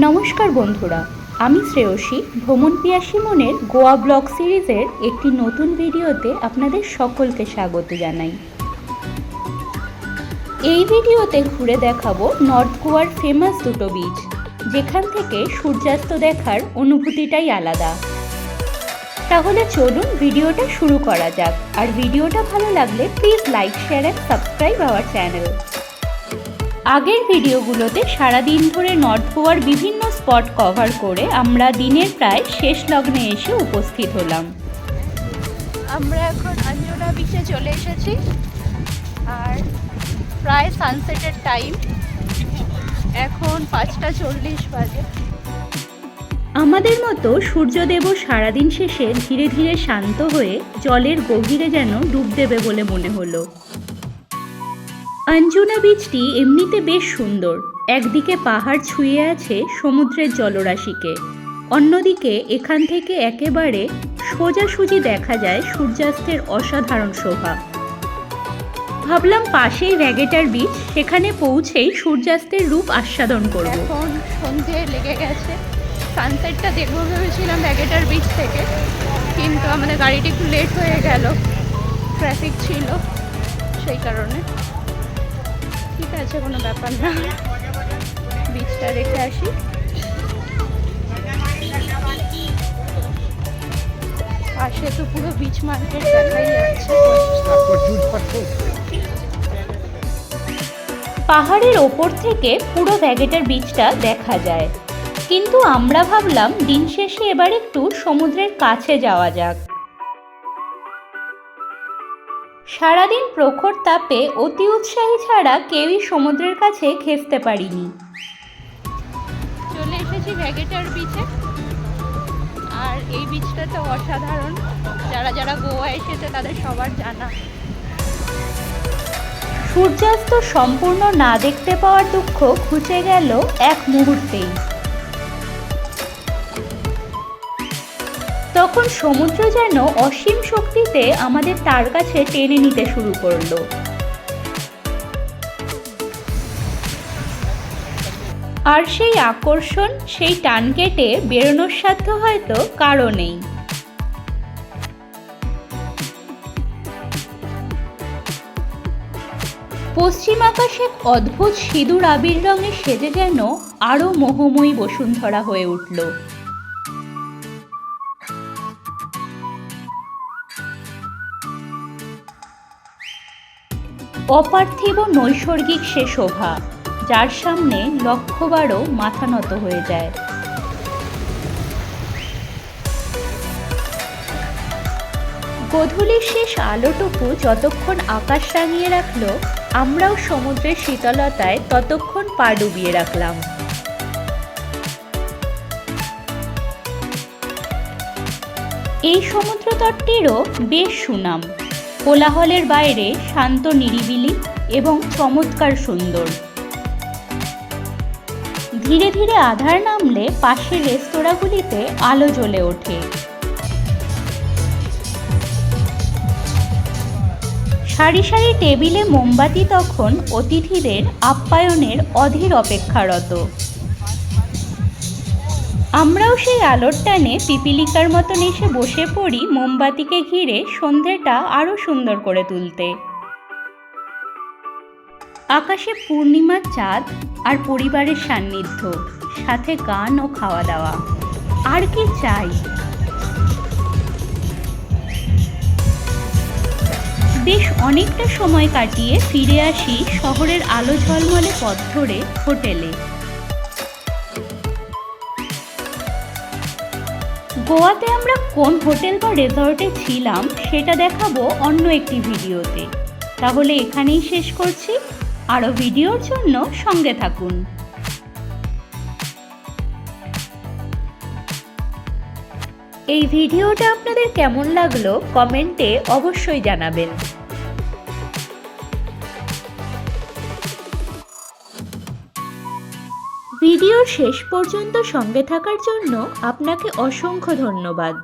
নমস্কার বন্ধুরা, আমি শ্রেয়সী ভ্রমণ পিয়াসী মনের গোয়া ব্লগ সিরিজের একটি নতুন ভিডিওতে আপনাদের সকলকে স্বাগত জানাই। এই ভিডিওতে ঘুরে দেখাবো নর্থ গোয়ার ফেমাস দুটো বিচ, যেখান থেকে সূর্যাস্ত দেখার অনুভূতিটাই আলাদা। তাহলে চলুন ভিডিওটা শুরু করা যাক, আর ভিডিওটা ভালো লাগলে please like, share and subscribe our channel. আগের ভিডিওগুলোতে সারাদিন ধরে নর্থ গোয়ার বিভিন্ন স্পট কভার করে আমরা দিনের প্রায় শেষ লগ্নে এসে উপস্থিত হলাম। আমরা এখন আঞ্জনা বিচে চলে এসেছি, আর প্রায় সানসেটের টাইম, এখন 5:40 বাজে। আমাদের মতো সূর্যদেবও সারাদিন শেষে ধীরে ধীরে শান্ত হয়ে জলের গভীরে যেন ডুব দেবে বলে মনে হলো। আঞ্জনা বিচটি এমনিতে বেশ সুন্দর, একদিকে পাহাড় ছুঁয়ে আছে সমুদ্রের জলরাশিকে, অন্যদিকে এখান থেকে একেবারে সোজাসুজি দেখা যায় সূর্যাস্তের অসাধারণ শোভা। ভাবলাম পাশেই ভ্যাগেটার বিচ, সেখানে পৌঁছেই সূর্যাস্তের রূপ আস্বাদন করব। এখন সন্ধে লেগে গেছে, সানসেটটা দেখবো ভেবেছিলাম ভ্যাগেটার বিচ থেকে, কিন্তু আমাদের গাড়িটি একটু লেট হয়ে গেল, ট্রাফিক ছিল সেই কারণে। ঠিক আছে, কোনো ব্যাপার না, বিচটা দেখে আসি। পাশে তো পুরো বিচ মার্কেট দেখাই যাচ্ছে। পাহাড়ের ওপর থেকে পুরো ভ্যাগেটার বিচটা দেখা যায়, কিন্তু আমরা ভাবলাম দিন শেষে এবার একটু সমুদ্রের কাছে যাওয়া যাক। সারাদিন প্রখর তাপে অতি উৎসাহী ছাড়া কেউই সমুদ্রের কাছে ঘেঁষতে পারিনি। চলে এসেছি ভ্যাগেটার বিচে, আর এই বিচটা তো অসাধারণ, যারা যারা গোয়া এসেছে তাদের সবার জানা। সূর্যাস্ত সম্পূর্ণ না দেখতে পাওয়ার দুঃখ ঘুচে গেল এক মুহূর্তেই। তখন সমুদ্র যেন অসীম শক্তিতে আমাদের তার কাছে টেনে নিতে শুরু করলো। আর সেই আকর্ষণ, সেই টান কেটে বেরোনোর সাধ্য হয়তো কারও নেই। পশ্চিম আকাশে অদ্ভুত সিঁদুর আবির রঙে সেজে যেন আরও মোহময়ী বসুন্ধরা হয়ে উঠল। অপার্থিব নৈসর্গিক সে শোভা, যার সামনে লক্ষবারও মাথা নত হয়ে যায়। গোধূলির শেষ আলোটুকু যতক্ষণ আকাশ রাঙিয়ে রাখলো, আমরাও সমুদ্রের শীতলতায় ততক্ষণ পা ডুবিয়ে রাখলাম। এই সমুদ্র তটটিরও বেশ সুনাম, কোলাহলের বাইরে শান্ত নিরিবিলি এবং চমৎকার সুন্দর। ধীরে ধীরে আধার নামলে পাশের রেস্তোরাঁগুলিতে আলো জ্বলে ওঠে। সারি সারি টেবিলে মোমবাতি তখন অতিথিদের আপ্যায়নের অধীর অপেক্ষারত। আমরাও সেই আলোর টানে পিপিলিকার মতন এসে বসে পড়ি মোমবাতিকে ঘিরে সন্ধেটা আরো সুন্দর করে তুলতে। আকাশে পূর্ণিমার চাঁদ আর পরিবারের সান্নিধ্য, সাথে গান ও খাওয়া দাওয়া, আর কি চাই। বেশ অনেকটা সময় কাটিয়ে ফিরে আসি শহরের আলো ঝলমলে পথ ধরে হোটেলে। গোয়াতে আমরা কোন হোটেল বা রিসর্টে ছিলাম সেটা দেখাবো অন্য একটি ভিডিওতে। তাহলে এখানেই শেষ করছি, আরও ভিডিওর জন্য সঙ্গে থাকুন। এই ভিডিওটা আপনাদের কেমন লাগলো কমেন্টে অবশ্যই জানাবেন। ভিডিওর শেষ পর্যন্ত সঙ্গে থাকার জন্য আপনাকে অসংখ্য ধন্যবাদ।